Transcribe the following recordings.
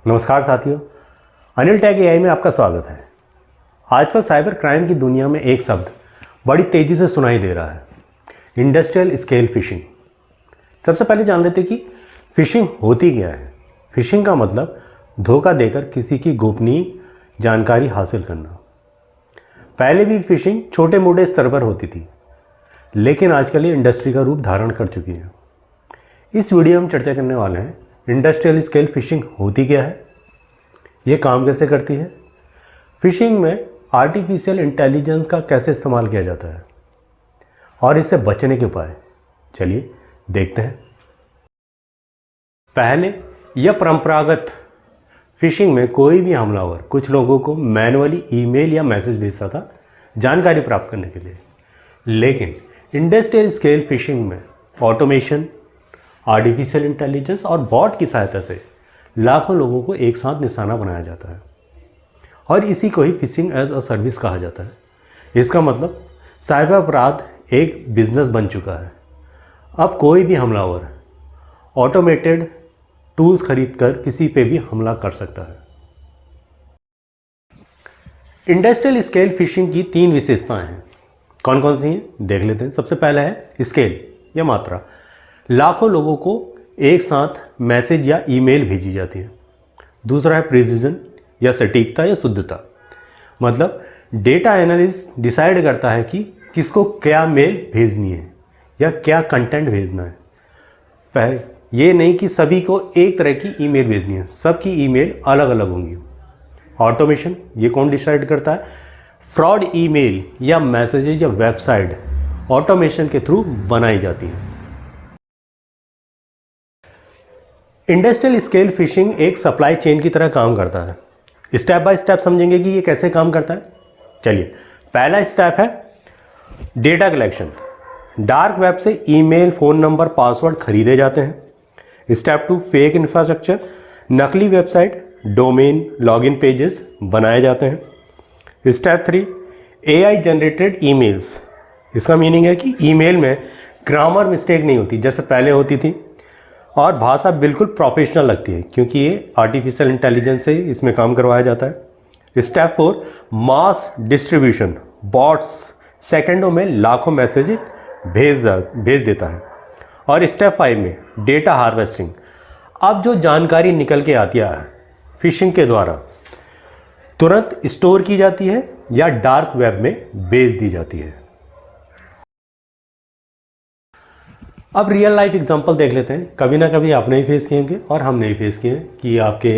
नमस्कार साथियों, Anil tag AI में आपका स्वागत है। आजकल साइबर क्राइम की दुनिया में एक शब्द बड़ी तेज़ी से सुनाई दे रहा है, इंडस्ट्रियल स्केल फिशिंग। सबसे पहले जान लेते कि फिशिंग होती क्या है। फिशिंग का मतलब धोखा देकर किसी की गोपनीय जानकारी हासिल करना। पहले भी फिशिंग छोटे मोटे स्तर पर होती थी, लेकिन आजकल ये इंडस्ट्री का रूप धारण कर चुकी है। इस वीडियो में चर्चा करने वाले हैं इंडस्ट्रियल स्केल फिशिंग होती क्या है, ये काम कैसे करती है, फिशिंग में आर्टिफिशियल इंटेलिजेंस का कैसे इस्तेमाल किया जाता है और इससे बचने के उपाय। चलिए देखते हैं। पहले यह परंपरागत फिशिंग में कोई भी हमलावर कुछ लोगों को मैनुअली ईमेल या मैसेज भेजता था जानकारी प्राप्त करने के लिए, लेकिन इंडस्ट्रियल स्केल फिशिंग में ऑटोमेशन, आर्टिफिशियल इंटेलिजेंस और बॉट की सहायता से लाखों लोगों को एक साथ निशाना बनाया जाता है और इसी को ही फिशिंग एज अ सर्विस कहा जाता है। इसका मतलब साइबर अपराध एक बिजनेस बन चुका है। अब कोई भी हमलावर ऑटोमेटेड टूल्स खरीदकर किसी पे भी हमला कर सकता है। इंडस्ट्रियल स्केल फिशिंग की 3 विशेषताएं हैं। कौन कौन सी हैं देख लेते हैं। सबसे पहला है स्केल या मात्रा। लाखों लोगों को एक साथ मैसेज या ईमेल भेजी जाती है। दूसरा है प्रिसिजन या सटीकता या शुद्धता, मतलब डेटा एनालिस्ट डिसाइड करता है कि किसको क्या मेल भेजनी है या क्या कंटेंट भेजना है। पहले ये नहीं कि सभी को एक तरह की ईमेल भेजनी है, सबकी ईमेल अलग अलग होंगी। ऑटोमेशन, ये कौन डिसाइड करता है? फ्रॉड ईमेल या मैसेजेज या वेबसाइट ऑटोमेशन के थ्रू बनाई जाती है। इंडस्ट्रियल स्केल फिशिंग एक सप्लाई चेन की तरह काम करता है। स्टेप बाय स्टेप समझेंगे कि ये कैसे काम करता है। चलिए, पहला स्टेप है डेटा कलेक्शन। डार्क वेब से ईमेल, फ़ोन नंबर, पासवर्ड खरीदे जाते हैं। स्टेप 2 फेक इंफ्रास्ट्रक्चर, नकली वेबसाइट, डोमेन, लॉगिन पेजेस बनाए जाते हैं। Step 3 AI generated emails. इसका मीनिंग है कि ईमेल में ग्रामर मिस्टेक नहीं होती जैसे पहले होती थी और भाषा बिल्कुल प्रोफेशनल लगती है, क्योंकि ये आर्टिफिशियल इंटेलिजेंस से इसमें काम करवाया जाता है। Step 4 mass distribution. बॉट्स सेकंडों में लाखों मैसेज भेज देता है। और स्टेप 5 में डेटा हार्वेस्टिंग। अब जो जानकारी निकल के आती है फिशिंग के द्वारा तुरंत स्टोर की जाती है या डार्क वेब में भेज दी जाती है। अब रियल लाइफ एग्जांपल देख लेते हैं। कभी ना कभी आपने ही फेस किए होंगे और हमने ही फेस किए हैं कि आपके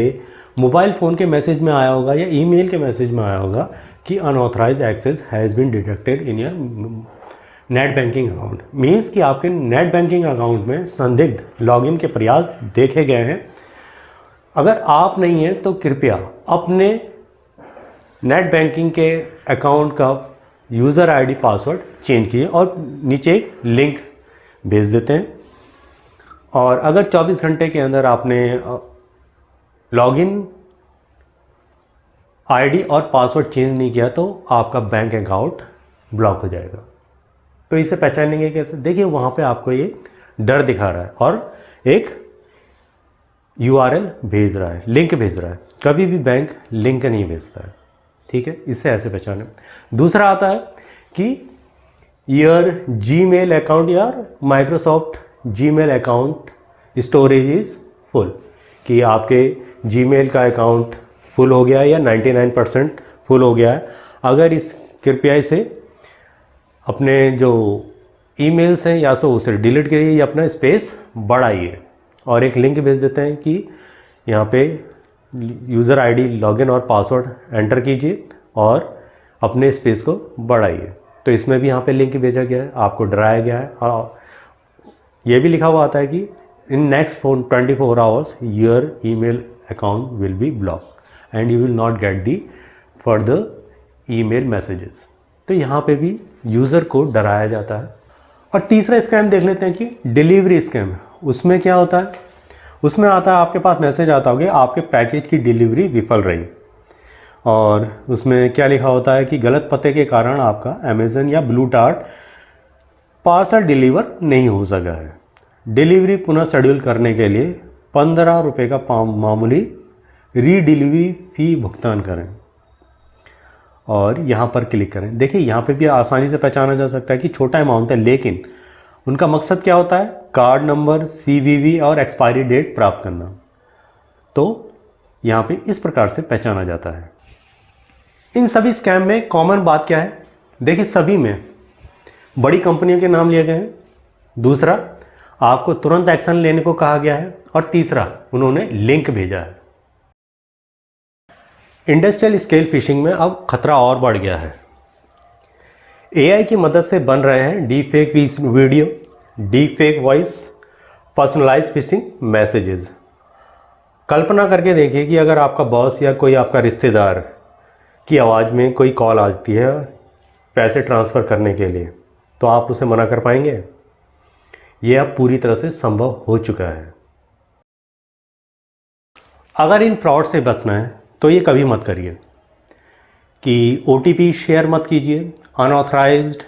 मोबाइल फ़ोन के मैसेज में आया होगा या ईमेल के मैसेज में आया होगा कि unauthorized access has been detected in your net banking account. Means कि आपके नेट बैंकिंग अकाउंट में संदिग्ध लॉगिन के प्रयास देखे गए हैं। अगर आप नहीं हैं तो कृपया अपने नेट बैंकिंग के अकाउंट का यूज़र आईडी पासवर्ड चेंज कीजिए और नीचे एक लिंक भेज देते हैं। और अगर 24 घंटे के अंदर आपने लॉगिन आईडी और पासवर्ड चेंज नहीं किया तो आपका बैंक अकाउंट ब्लॉक हो जाएगा। तो इसे पहचानेंगे कैसे? देखिए, वहाँ पे आपको ये डर दिखा रहा है और एक URL भेज रहा है, लिंक भेज रहा है। कभी भी बैंक लिंक नहीं भेजता है, ठीक है? इससे ऐसे पहचाने। दूसरा आता है कि योर जीमेल अकाउंट या Microsoft Gmail account storage is full, कि आपके जीमेल का अकाउंट फुल हो गया है या 99% फुल हो गया है। अगर कृपया इसे अपने जो ईमेल्स हैं या सो उसे डिलीट करिए या अपना स्पेस बढ़ाइए। और एक लिंक भेज देते हैं कि यहाँ पे यूज़र आईडी, लॉगिन और पासवर्ड एंटर कीजिए और अपने स्पेस को बढ़ाइए। तो इसमें भी यहाँ पे लिंक भेजा गया है, आपको डराया गया है। और ये भी लिखा हुआ आता है कि in next 24 hours your email account will be block and you will not get the further email messages. तो यहाँ पे भी यूज़र को डराया जाता है। और तीसरा स्कैम देख लेते हैं कि डिलीवरी स्कैम। उसमें क्या होता है? उसमें आता है आपके पास मैसेज आता होगा आपके पैकेज की डिलीवरी विफल रही, और उसमें क्या लिखा होता है कि गलत पते के कारण आपका अमेज़न या ब्लू डार्ट पार्सल डिलीवर नहीं हो सका है। डिलीवरी पुनः शेड्यूल करने के लिए 15 रुपये का मामूली रीडिलीवरी फ़ी भुगतान करें और यहाँ पर क्लिक करें। देखिए यहाँ पे भी आसानी से पहचाना जा सकता है कि छोटा अमाउंट है, लेकिन उनका मकसद क्या होता है, कार्ड नंबर, CVV और एक्सपायरी डेट प्राप्त करना। तो यहाँ पे इस प्रकार से पहचाना जाता है। इन सभी स्कैम में कॉमन बात क्या है, देखिए सभी में बड़ी कंपनियों के नाम लिए गए हैं, दूसरा आपको तुरंत एक्शन लेने को कहा गया है, और तीसरा उन्होंने लिंक भेजा है। इंडस्ट्रियल स्केल फिशिंग में अब खतरा और बढ़ गया है। AI की मदद से बन रहे हैं deep fake video, deep fake voice, personalise phishing messages. कल्पना करके देखिए कि अगर आपका बॉस या कोई आपका रिश्तेदार की आवाज़ में कोई कॉल आती है पैसे ट्रांसफ़र करने के लिए, तो आप उसे मना कर पाएंगे? ये अब पूरी तरह से संभव हो चुका है। अगर इन फ्रॉड से बचना है तो ये कभी मत करिए कि OTP शेयर मत कीजिए, अनऑथराइज्ड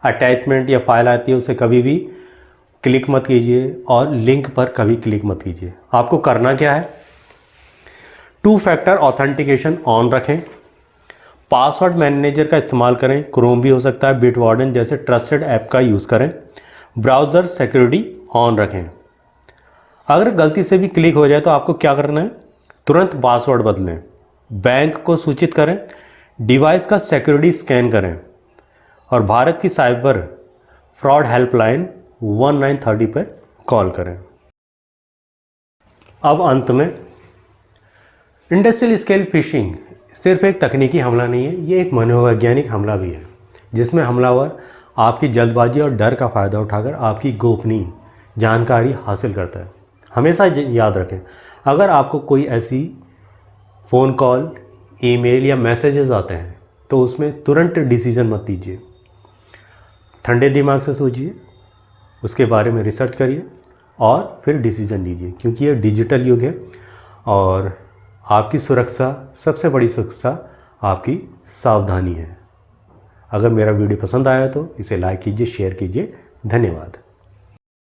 अटैचमेंट या फाइल आती है उसे कभी भी क्लिक मत कीजिए, और लिंक पर कभी क्लिक मत कीजिए। आपको करना क्या है, 2 फैक्टर ऑथेंटिकेशन ऑन रखें, पासवर्ड मैनेजर का इस्तेमाल करें, क्रोम भी हो सकता है, बिटवार्डन जैसे ट्रस्टेड ऐप का यूज़ करें, ब्राउज़र सिक्योरिटी ऑन रखें। अगर गलती से भी क्लिक हो जाए तो आपको क्या करना है, तुरंत पासवर्ड बदलें, बैंक को सूचित करें, डिवाइस का सिक्योरिटी स्कैन करें, और भारत की साइबर फ्रॉड हेल्पलाइन 1930 पर कॉल करें। अब अंत में, इंडस्ट्रियल स्केल फिशिंग सिर्फ एक तकनीकी हमला नहीं है, ये एक मनोवैज्ञानिक हमला भी है, जिसमें हमलावर आपकी जल्दबाजी और डर का फ़ायदा उठाकर आपकी गोपनीय जानकारी हासिल करता है। हमेशा याद रखें, अगर आपको कोई ऐसी फ़ोन कॉल, ईमेल या मैसेजेस आते हैं तो उसमें तुरंत डिसीज़न मत लीजिए, ठंडे दिमाग से सोचिए, उसके बारे में रिसर्च करिए और फिर डिसीज़न लीजिए, क्योंकि ये डिजिटल युग है और आपकी सुरक्षा, सबसे बड़ी सुरक्षा आपकी सावधानी है। अगर मेरा वीडियो पसंद आया तो इसे लाइक कीजिए, शेयर कीजिए। धन्यवाद।